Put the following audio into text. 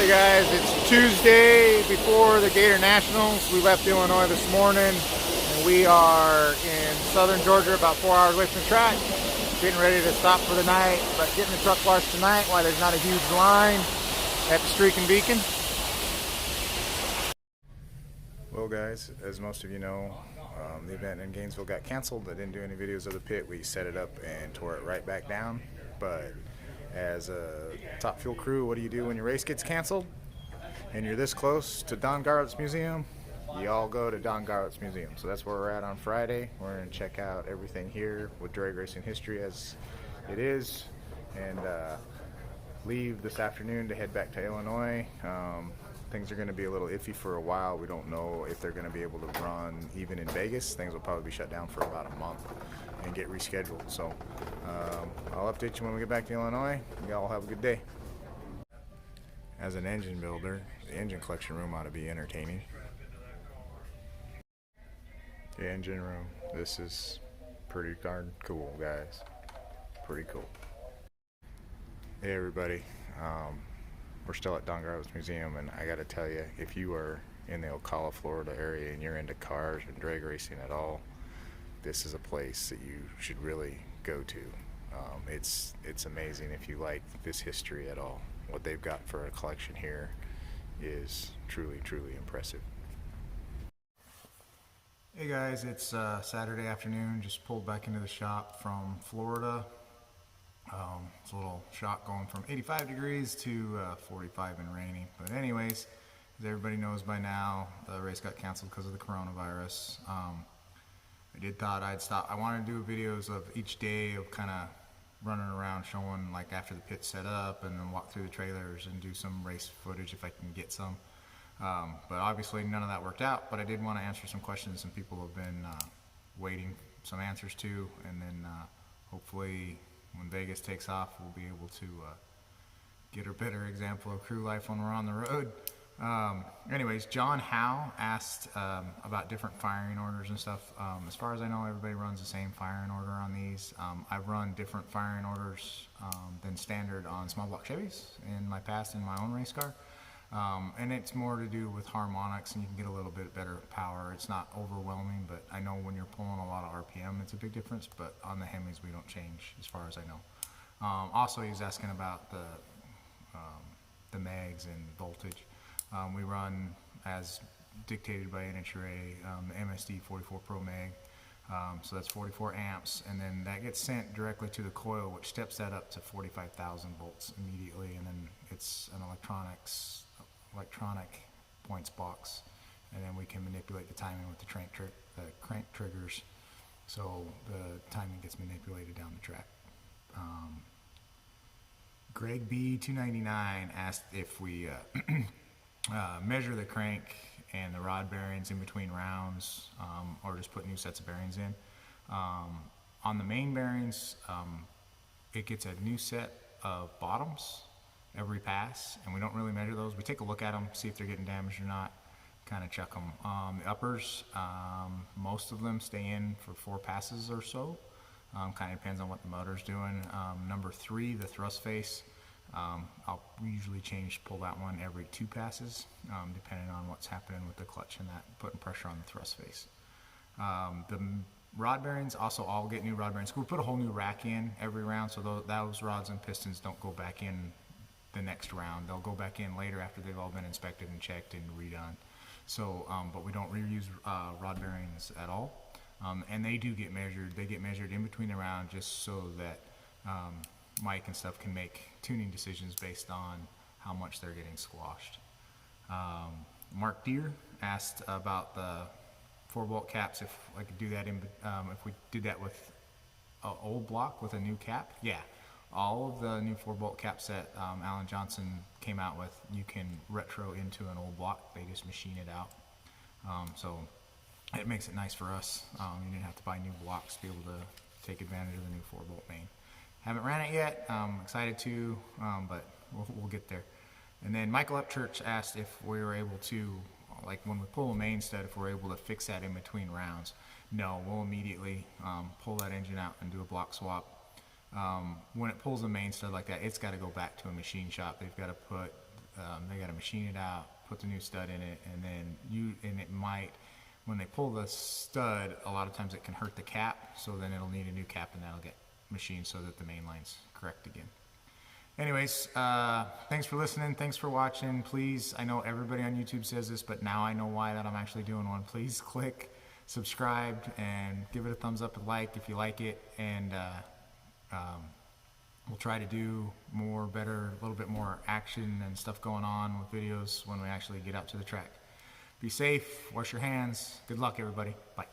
Hey guys, it's Tuesday before the Gator Nationals. We left Illinois this morning and we are in southern Georgia, about 4 hours away from the track. Getting ready to stop for the night, but getting the truck washed tonight while there's not a huge line at the Streak and Beacon. Well guys, as most of you know, the event in Gainesville got canceled. I didn't do any videos of the pit. We set it up and tore it right back down. But as a top fuel crew, what do you do when your race gets canceled and you're this close to Don Garlits Museum? You all go to Don Garlits Museum. So that's where we're at on Friday. We're going to check out everything here with drag racing history as it is, and leave this afternoon to head back to Illinois. Things are going to be a little iffy for a while. We don't know if they're going to be able to run even in Vegas. Things will probably be shut down for about a month and get rescheduled. So I'll update you when we get back to Illinois. Y'all have a good day. As an engine builder, the engine collection room ought to be entertaining. The engine room. This is pretty darn cool, guys. Pretty cool. Hey everybody. We're still at Don Garlits Museum, and I gotta tell you, if you are in the Ocala, Florida area and you're into cars and drag racing at all, this is a place that you should really go to. It's amazing if you like this history at all. What they've got for a collection here is truly, truly impressive. Hey guys, it's Saturday afternoon. Just pulled back into the shop from Florida. It's a little shock going from 85 degrees to 45 and rainy. But anyways, as everybody knows by now, the race got canceled because of the coronavirus. I thought I'd stop. I wanted to do videos of each day of kind of running around showing like after the pit set up, and then walk through the trailers and do some race footage if I can get some. But obviously none of that worked out, but I did want to answer some questions some people have been waiting some answers to, and then hopefully when Vegas takes off, we'll be able to get a better example of crew life when we're on the road. Anyways, John Howe asked about different firing orders and stuff. As far as I know, everybody runs the same firing order on these. I've run different firing orders than standard on small block Chevys in my past in my own race car. And it's more to do with harmonics, and you can get a little bit better power. It's not overwhelming, but I know when you're pulling a lot of RPM, it's a big difference, but on the Hemis, we don't change as far as I know. Also, he was asking about the mags and voltage. We run as dictated by NHRA, the MSD 44 Pro mag. So that's 44 amps, and then that gets sent directly to the coil, which steps that up to 45,000 volts immediately, and then it's an electronic points box, and then we can manipulate the timing with the crank triggers, so the timing gets manipulated down the track. Greg B 299 asked if we measure the crank and the rod bearings in between rounds, or just put new sets of bearings in. On the main bearings, it gets a new set of bottoms every pass, and we don't really measure those. We take a look at them, see if they're getting damaged or not, kind of check them. The uppers, most of them stay in for 4 passes or so. Kind of depends on what the motor's doing. Number 3, the thrust face, I'll usually pull that one every 2 passes, depending on what's happening with the clutch and that, putting pressure on the thrust face. The rod bearings also all get new rod bearings. We put a whole new rack in every round, so those rods and pistons don't go back in the next round. They'll go back in later after they've all been inspected and checked and redone. So, but we don't reuse rod bearings at all. And they do get measured. They get measured in between the round just so that Mike and stuff can make tuning decisions based on how much they're getting squashed. Mark Deere asked about the 4-bolt caps, if I could do that if we did that with an old block with a new cap. Yeah, all of the new 4-bolt caps that Alan Johnson came out with, you can retro into an old block. They just machine it out. So it makes it nice for us. You didn't have to buy new blocks to be able to take advantage of the new 4-bolt main. Haven't ran it yet. Excited to, but we'll get there. And then Michael Upchurch asked if we were able to, like when we pull a main stud, if we're able to fix that in between rounds. No, we'll immediately pull that engine out and do a block swap. When it pulls a main stud like that, it's got to go back to a machine shop. They've got to put they got to machine it out, put the new stud in it, and then it might, when they pull the stud, a lot of times it can hurt the cap, so then it'll need a new cap, and that'll get machined so that the main line's correct again. Anyways, thanks for listening. Thanks for watching. Please, I know everybody on YouTube says this, but now I know why that I'm actually doing one. Please click subscribe and give it a thumbs up, a like if you like it, and we'll try to do more, better, a little bit more action and stuff going on with videos when we actually get out to the track. Be safe, wash your hands. Good luck, everybody. Bye.